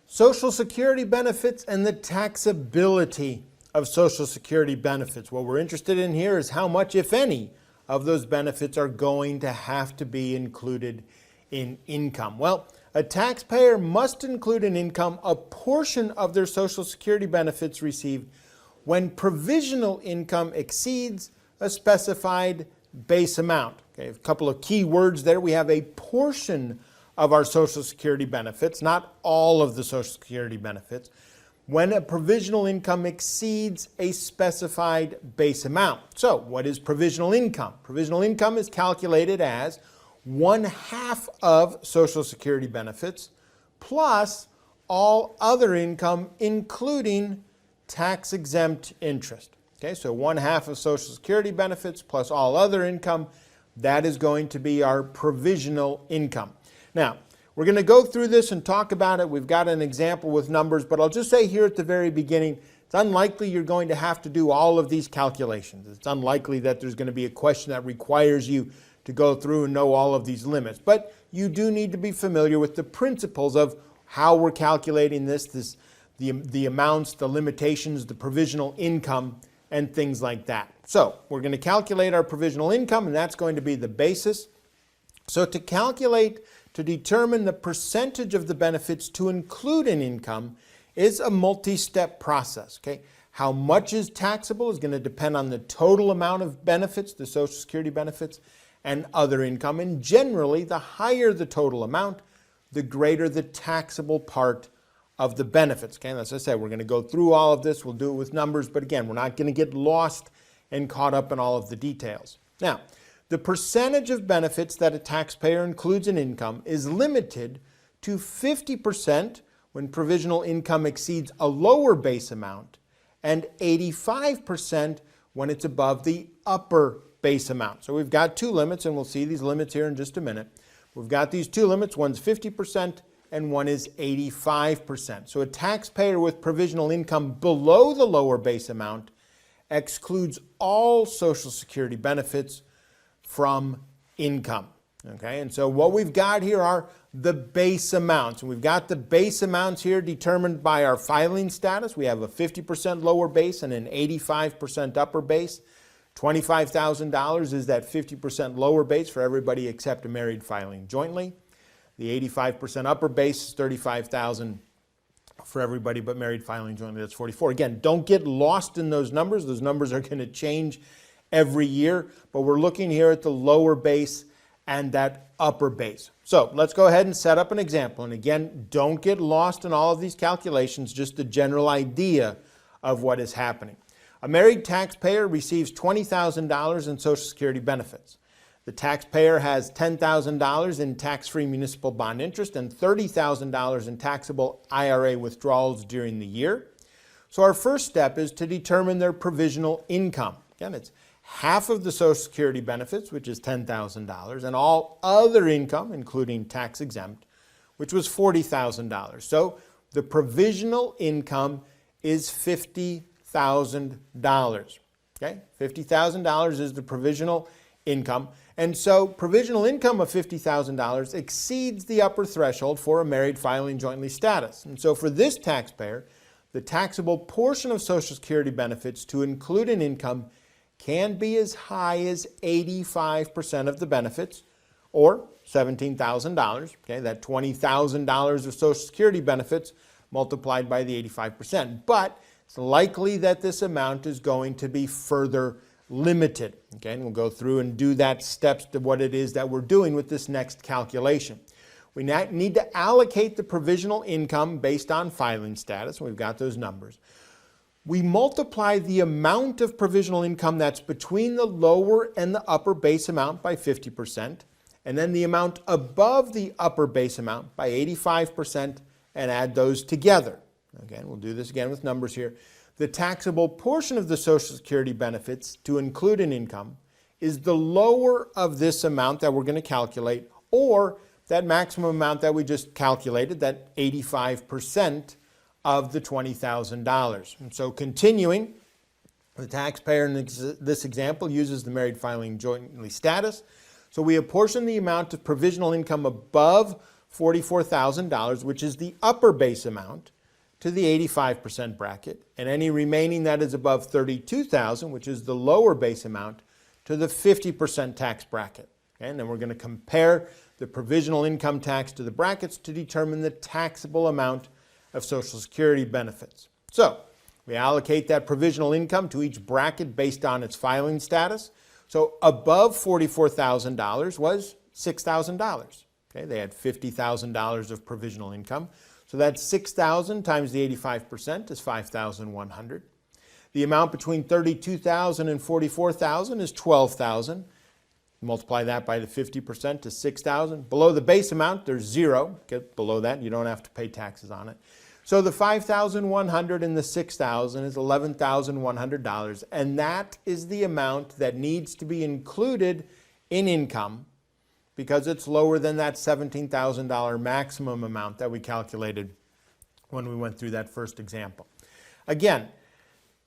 Social Security benefits and the taxability of Social Security benefits. What we're interested in here is how much, if any, of those benefits are going to have to be included in income. Well, a taxpayer must include in income a portion of their Social Security benefits received when provisional income exceeds a specified base amount. Okay, a couple of key words there. We have a portion of our Social Security benefits, not all of the Social Security benefits, when a provisional income exceeds a specified base amount. So, what is provisional income? Provisional income is calculated as 1/2 of Social Security benefits plus all other income, including tax-exempt interest. Okay, so 1/2 of Social Security benefits plus all other income, that is going to be our provisional income. Now, we're going to go through this and talk about it. We've got an example with numbers, but I'll just say here at the very beginning, it's unlikely you're going to have to do all of these calculations. It's unlikely that there's going to be a question that requires you to go through and know all of these limits. But you do need to be familiar with the principles of how we're calculating the amounts, the limitations, the provisional income, and things like that. So we're going to calculate our provisional income, and that's going to be the basis. So to determine the percentage of the benefits to include in income is a multi-step process. Okay? How much is taxable is going to depend on the total amount of benefits, the Social Security benefits, and other income. And generally, the higher the total amount, the greater the taxable part of the benefits. Okay? And as I said, we're going to go through all of this. We'll do it with numbers, but again, we're not going to get lost and caught up in all of the details. Now, the percentage of benefits that a taxpayer includes in income is limited to 50% when provisional income exceeds a lower base amount and 85% when it's above the upper base amount. So we've got two limits, and we'll see these limits here in just a minute. We've got these two limits. One's 50% and one is 85%. So a taxpayer with provisional income below the lower base amount excludes all Social Security benefits from income. Okay, and so what we've got here are the base amounts. And we've got the base amounts here determined by our filing status. We have a 50% lower base and an 85% upper base. $25,000 is that 50% lower base for everybody except a married filing jointly. The 85% upper base is $35,000 for everybody but married filing jointly. That's $44,000. Again, don't get lost in those numbers. Those numbers are going to change every year, but we're looking here at the lower base and that upper base. So let's go ahead and set up an example. And again, don't get lost in all of these calculations, just a general idea of what is happening. A married taxpayer receives $20,000 in Social Security benefits. The taxpayer has $10,000 in tax-free municipal bond interest and $30,000 in taxable IRA withdrawals during the year. So our first step is to determine their provisional income. Again, it's half of the Social Security benefits, which is $10,000, and all other income, including tax exempt, which was $40,000. So the provisional income is $50,000. Okay, $50,000 is the provisional income. And so provisional income of $50,000 exceeds the upper threshold for a married filing jointly status. And so for this taxpayer, the taxable portion of Social Security benefits to include in income can be as high as 85% of the benefits, or $17,000. Okay, that $20,000 of Social Security benefits multiplied by the 85%. But it's likely that this amount is going to be further limited. Okay, and we'll go through and do that steps to what it is that we're doing with this next calculation. We need to allocate the provisional income based on filing status. We've got those numbers. We multiply the amount of provisional income that's between the lower and the upper base amount by 50%, and then the amount above the upper base amount by 85%, and add those together. Again, we'll do this again with numbers here. The taxable portion of the Social Security benefits to include in income is the lower of this amount that we're going to calculate, or that maximum amount that we just calculated, that 85% of the $20,000. And so continuing, the taxpayer in this example uses the married filing jointly status. So we apportion the amount of provisional income above $44,000, which is the upper base amount, to the 85% bracket, and any remaining that is above $32,000, which is the lower base amount, to the 50% tax bracket. Okay? And then we're going to compare the provisional income tax to the brackets to determine the taxable amount of Social Security benefits. So we allocate that provisional income to each bracket based on its filing status. So above $44,000 was $6,000. Okay? They had $50,000 of provisional income. So that's 6,000 times the 85% is 5,100. The amount between 32,000 and 44,000 is 12,000. Multiply that by the 50% to 6,000. Below the base amount, there's zero. Get below that, you don't have to pay taxes on it. So the 5,100 and the 6,000 is $11,100, and that is the amount that needs to be included in income because it's lower than that $17,000 maximum amount that we calculated when we went through that first example. Again,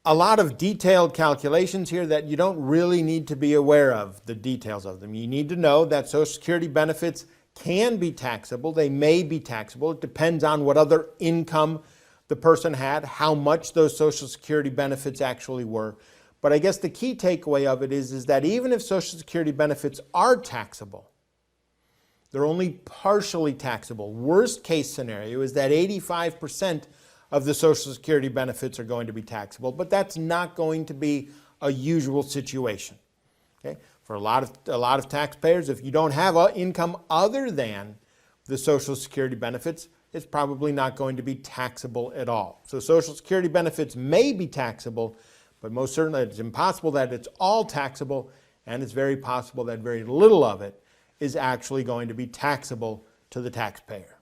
a lot of detailed calculations here that you don't really need to be aware of the details of them. You need to know that Social Security benefits can be taxable. They may be taxable. It depends on what other income the person had, how much those Social Security benefits actually were. But I guess the key takeaway of it is that even if Social Security benefits are taxable, they're only partially taxable. Worst case scenario is that 85% of the Social Security benefits are going to be taxable, but that's not going to be a usual situation. Okay? For a lot of taxpayers, if you don't have income other than the Social Security benefits, it's probably not going to be taxable at all. So Social Security benefits may be taxable, but most certainly it's impossible that it's all taxable, and it's very possible that very little of it is actually going to be taxable to the taxpayer.